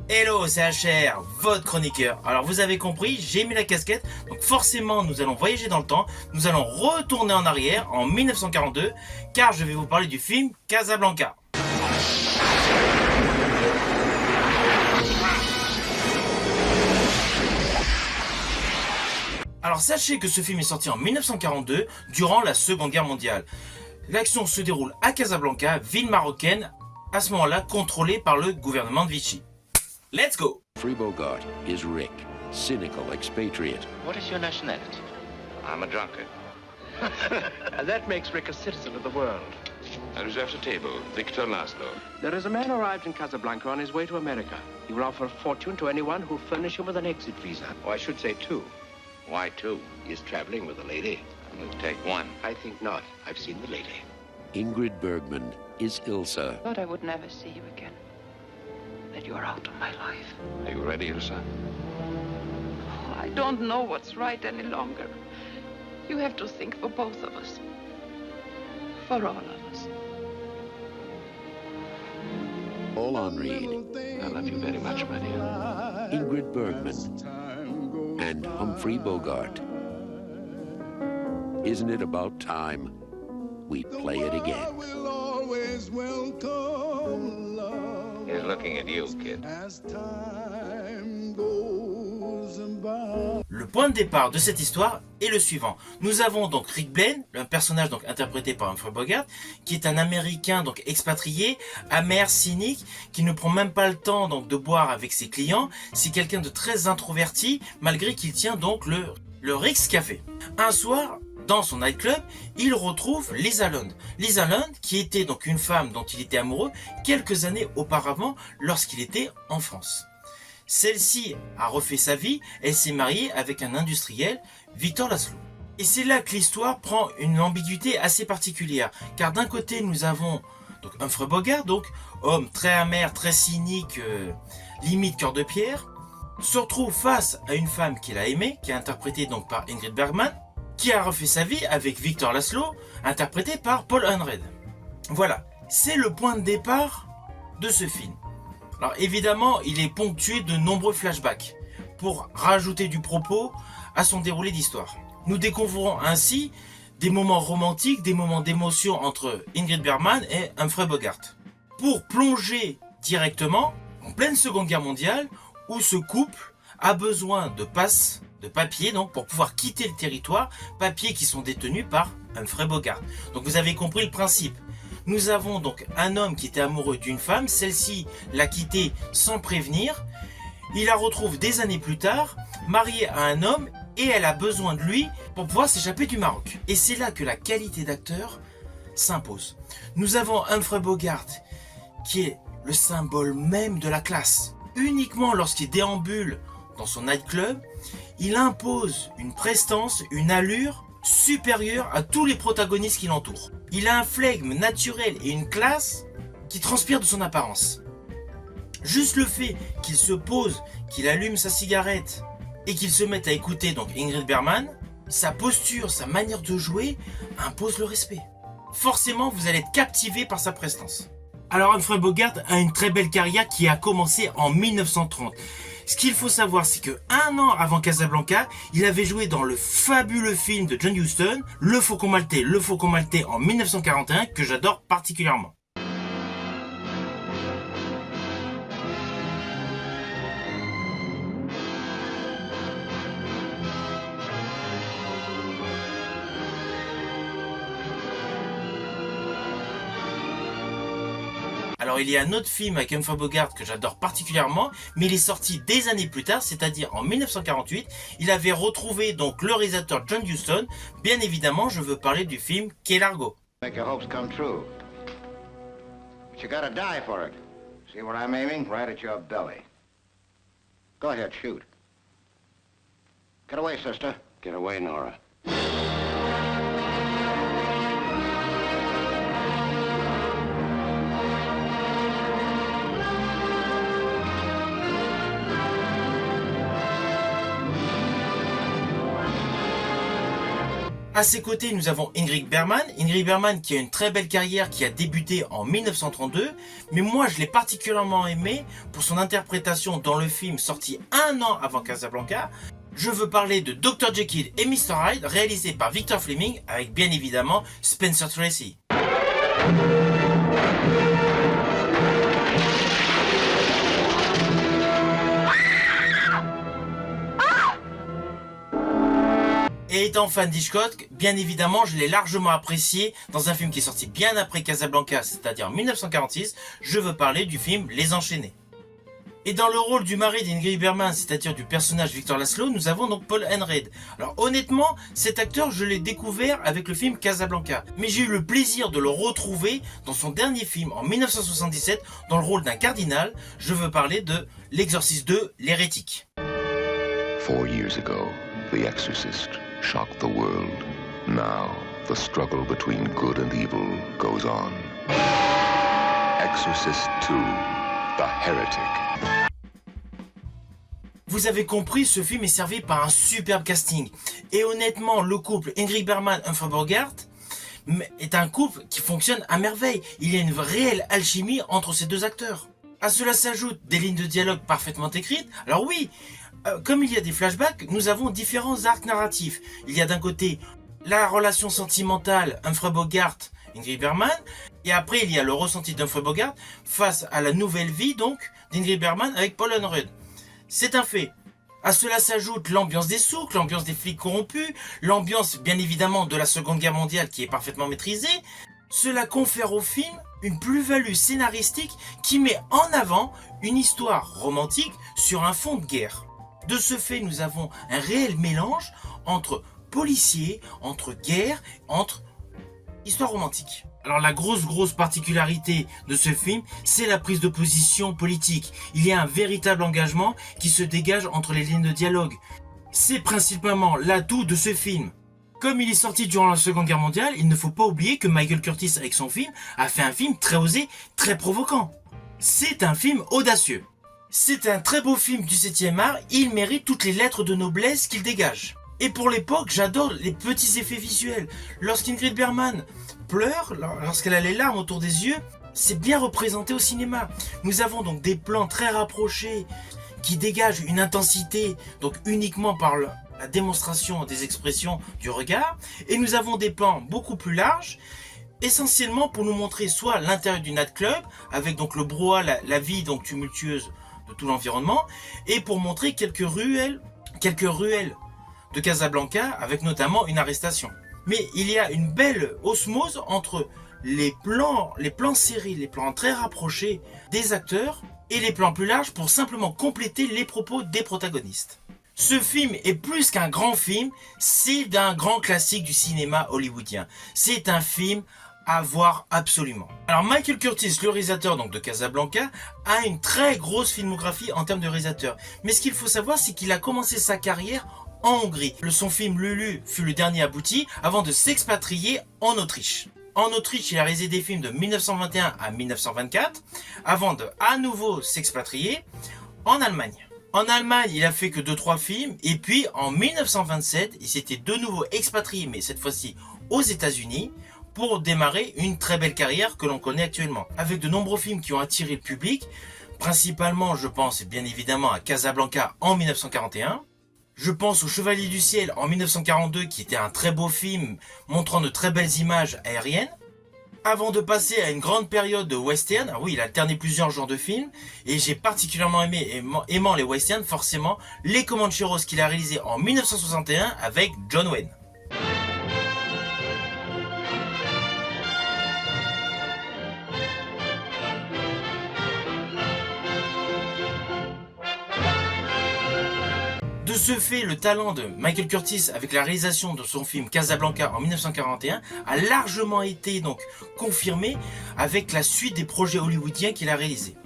Hello, c'est HR, votre chroniqueur. Alors vous avez compris, j'ai mis la casquette, donc forcément nous allons voyager dans le temps, nous allons retourner en arrière en 1942, car je vais vous parler du film Casablanca. Alors sachez que ce film est sorti en 1942, durant la Seconde Guerre mondiale. L'action se déroule à Casablanca, ville marocaine, à ce moment-là contrôlée par le gouvernement de Vichy. Let's go! Humphrey Bogart is Rick, cynical expatriate. What is your nationality? I'm a drunkard. That makes Rick a citizen of the world. I reserved a table. Victor Laszlo. There is a man arrived in Casablanca on his way to America. He will offer a fortune to anyone who will furnish him with an exit visa. Oh, I should say two. Why two? He is traveling with a lady. We'll take one. I think not. I've seen the lady. Ingrid Bergman is Ilsa. Thought I would never see you again. That you are out of my life. Are you ready, Ilsa? I don't know what's right any longer. You have to think for both of us. For all of us. All on read. I love you very much, my dear. Ingrid Bergman and Humphrey Bogart. Isn't it about time we play it again? He's looking at you, kid. Le point de départ de cette histoire est le suivant. Nous avons donc Rick Blaine, un personnage donc interprété par Humphrey Bogart, qui est un Américain donc expatrié, amer, cynique, qui ne prend même pas le temps donc de boire avec ses clients. C'est quelqu'un de très introverti, malgré qu'il tient donc le Rick's Café. Un soir, dans son nightclub, il retrouve Lisa Lund. Lisa Lund, qui était donc une femme dont il était amoureux quelques années auparavant lorsqu'il était en France. Celle-ci a refait sa vie, elle s'est mariée avec un industriel, Victor Laszlo. Et c'est là que l'histoire prend une ambiguïté assez particulière, car d'un côté nous avons donc Humphrey Bogart, donc homme très amer, très cynique, limite cœur de pierre, se retrouve face à une femme qu'il a aimée, qui est interprétée donc par Ingrid Bergman, qui a refait sa vie avec Victor Laszlo, interprété par Paul Hunred. Voilà, c'est le point de départ de ce film. Alors évidemment, il est ponctué de nombreux flashbacks pour rajouter du propos à son déroulé d'histoire. Nous découvrons ainsi des moments romantiques, des moments d'émotion entre Ingrid Bergman et Humphrey Bogart. Pour plonger directement en pleine Seconde Guerre mondiale, où ce couple a besoin de passes de papiers donc pour pouvoir quitter le territoire, papiers qui sont détenus par Humphrey Bogart. Donc vous avez compris le principe. Nous avons donc un homme qui était amoureux d'une femme, celle-ci l'a quitté sans prévenir, il la retrouve des années plus tard, mariée à un homme, et elle a besoin de lui pour pouvoir s'échapper du Maroc. Et c'est là que la qualité d'acteur s'impose. Nous avons Humphrey Bogart, qui est le symbole même de la classe. Uniquement lorsqu'il déambule dans son nightclub, il impose une prestance, une allure supérieure à tous les protagonistes qui l'entourent. Il a un flegme naturel et une classe qui transpire de son apparence. Juste le fait qu'il se pose, qu'il allume sa cigarette et qu'il se mette à écouter donc Ingrid Bergman, sa posture, sa manière de jouer impose le respect. Forcément, vous allez être captivé par sa prestance. Alors Humphrey Bogart a une très belle carrière qui a commencé en 1930. Ce qu'il faut savoir, c'est que un an avant Casablanca, il avait joué dans le fabuleux film de John Huston, Le Faucon Maltais en 1941, que j'adore particulièrement. Alors il y a un autre film avec Humphrey Bogart que j'adore particulièrement, mais il est sorti des années plus tard, c'est-à-dire en 1948. Il avait retrouvé donc le réalisateur John Huston. Bien évidemment, je veux parler du film Key Largo. Make your hopes come true. But you gotta die for it. See where I'm aiming? Right at your belly. Go ahead, shoot. Get away, sister. Get away, Nora. À ses côtés, nous avons Ingrid Bergman. Ingrid Bergman qui a une très belle carrière qui a débuté en 1932, mais moi je l'ai particulièrement aimé pour son interprétation dans le film sorti un an avant Casablanca. Je veux parler de Dr. Jekyll et Mr. Hyde, réalisé par Victor Fleming, avec bien évidemment Spencer Tracy. Et étant fan d'Hitchcock, bien évidemment, je l'ai largement apprécié dans un film qui est sorti bien après Casablanca, c'est-à-dire en 1946. Je veux parler du film Les Enchaînés. Et dans le rôle du mari d'Ingrid Bergman, c'est-à-dire du personnage Victor Laszlo, nous avons donc Paul Henreid. Alors honnêtement, cet acteur, je l'ai découvert avec le film Casablanca. Mais j'ai eu le plaisir de le retrouver dans son dernier film en 1977, dans le rôle d'un cardinal. Je veux parler de L'Exorciste 2, l'hérétique. 4 years ago, The Exorcist shocked the world. Now, the struggle between good and evil goes on. Exorcist 2, The Heretic. Vous avez compris, ce film est servi par un superbe casting. Et honnêtement, le couple Ingrid Bergman-Humphrey Bogart est un couple qui fonctionne à merveille. Il y a une réelle alchimie entre ces deux acteurs. À cela s'ajoutent des lignes de dialogue parfaitement écrites. Alors oui, comme il y a des flashbacks, nous avons différents arcs narratifs. Il y a d'un côté la relation sentimentale Humphrey Bogart, Ingrid Bergman, et après il y a le ressenti d'Humphrey Bogart face à la nouvelle vie donc d'Ingrid Bergman avec Paul Henreid. C'est un fait. À cela s'ajoute l'ambiance des souks, l'ambiance des flics corrompus, l'ambiance bien évidemment de la Seconde Guerre mondiale qui est parfaitement maîtrisée. Cela confère au film une plus-value scénaristique qui met en avant une histoire romantique sur un fond de guerre. De ce fait, nous avons un réel mélange entre policiers, entre guerre, entre histoire romantique. Alors la grosse particularité de ce film, c'est la prise de position politique. Il y a un véritable engagement qui se dégage entre les lignes de dialogue. C'est principalement l'atout de ce film. Comme il est sorti durant la Seconde Guerre mondiale, il ne faut pas oublier que Michael Curtis avec son film a fait un film très osé, très provoquant. C'est un film audacieux. C'est un très beau film du 7e art, il mérite toutes les lettres de noblesse qu'il dégage. Et pour l'époque, j'adore les petits effets visuels. Lorsqu'Ingrid Bergman pleure, lorsqu'elle a les larmes autour des yeux, c'est bien représenté au cinéma. Nous avons donc des plans très rapprochés qui dégagent une intensité, donc uniquement par la démonstration des expressions du regard. Et nous avons des plans beaucoup plus larges, essentiellement pour nous montrer soit l'intérieur du nightclub, avec donc le brouhaha, la vie donc tumultueuse de tout l'environnement, et pour montrer quelques ruelles de Casablanca, avec notamment une arrestation. Mais il y a une belle osmose entre les plans serrés, les plans très rapprochés des acteurs, et les plans plus larges pour simplement compléter les propos des protagonistes. Ce film est plus qu'un grand film, c'est d'un grand classique du cinéma hollywoodien. C'est un film à voir absolument. Alors Michael Curtis, le réalisateur donc de Casablanca, a une très grosse filmographie en termes de réalisateur. Mais ce qu'il faut savoir, c'est qu'il a commencé sa carrière en Hongrie. Son film Lulu fut le dernier abouti avant de s'expatrier en Autriche. En Autriche, il a réalisé des films de 1921 à 1924 avant de à nouveau s'expatrier en Allemagne. En Allemagne, il a fait que 2-3 films et puis en 1927, il s'était de nouveau expatrié, mais cette fois-ci aux États-Unis, pour démarrer une très belle carrière que l'on connaît actuellement. Avec de nombreux films qui ont attiré le public, principalement je pense bien évidemment à Casablanca en 1941, je pense au Chevalier du Ciel en 1942 qui était un très beau film montrant de très belles images aériennes, avant de passer à une grande période de western. Ah oui, il a alterné plusieurs genres de films et j'ai particulièrement aimant les westerns, forcément Les Comancheros qu'il a réalisé en 1961 avec John Wayne. De ce fait, le talent de Michael Curtis avec la réalisation de son film Casablanca en 1941 a largement été donc confirmé avec la suite des projets hollywoodiens qu'il a réalisés.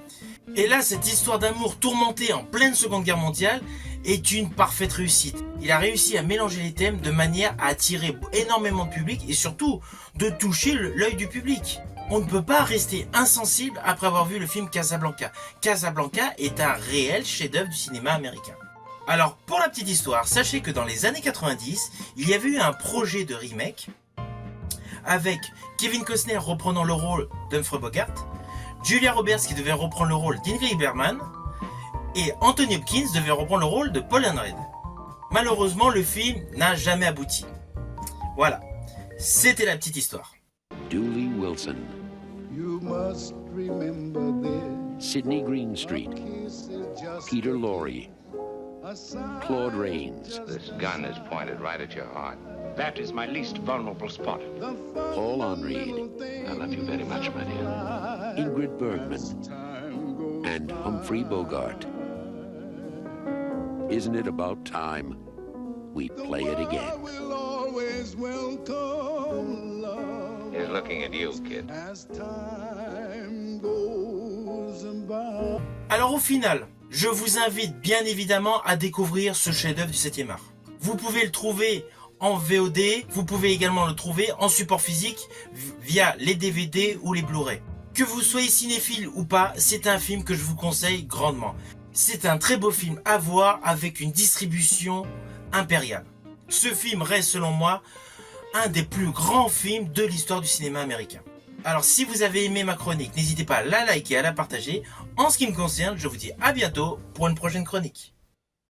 Et là, cette histoire d'amour tourmentée en pleine Seconde Guerre mondiale est une parfaite réussite. Il a réussi à mélanger les thèmes de manière à attirer énormément de public et surtout de toucher l'œil du public. On ne peut pas rester insensible après avoir vu le film Casablanca. Casablanca est un réel chef-d'œuvre du cinéma américain. Alors, pour la petite histoire, sachez que dans les années 90, il y avait eu un projet de remake avec Kevin Costner reprenant le rôle d'Humphrey Bogart, Julia Roberts qui devait reprendre le rôle d'Ingrid Bergman et Anthony Hopkins devait reprendre le rôle de Paul Henreid. Malheureusement, le film n'a jamais abouti. Voilà, c'était la petite histoire. Dooley Wilson, You must remember this. Sidney Greenstreet, Kiss is just Peter Lorre, a sign. Claude Rains, This gun is pointed right at your heart. That is my least vulnerable spot. The Paul Henreid, I love you very much, my dear. Ingrid Bergman, time goes and Humphrey Bogart. Isn't it about time we play it I again? will always welcome love He's looking at you, kid. as time goes by. Alors au final, je vous invite bien évidemment à découvrir ce chef-d'œuvre du 7e art. Vous pouvez le trouver en VOD, vous pouvez également le trouver en support physique via les DVD ou les Blu-ray. Que vous soyez cinéphile ou pas, c'est un film que je vous conseille grandement. C'est un très beau film à voir avec une distribution impériale. Ce film reste selon moi un des plus grands films de l'histoire du cinéma américain. Alors si vous avez aimé ma chronique, n'hésitez pas à la liker et à la partager. En ce qui me concerne, je vous dis à bientôt pour une prochaine chronique.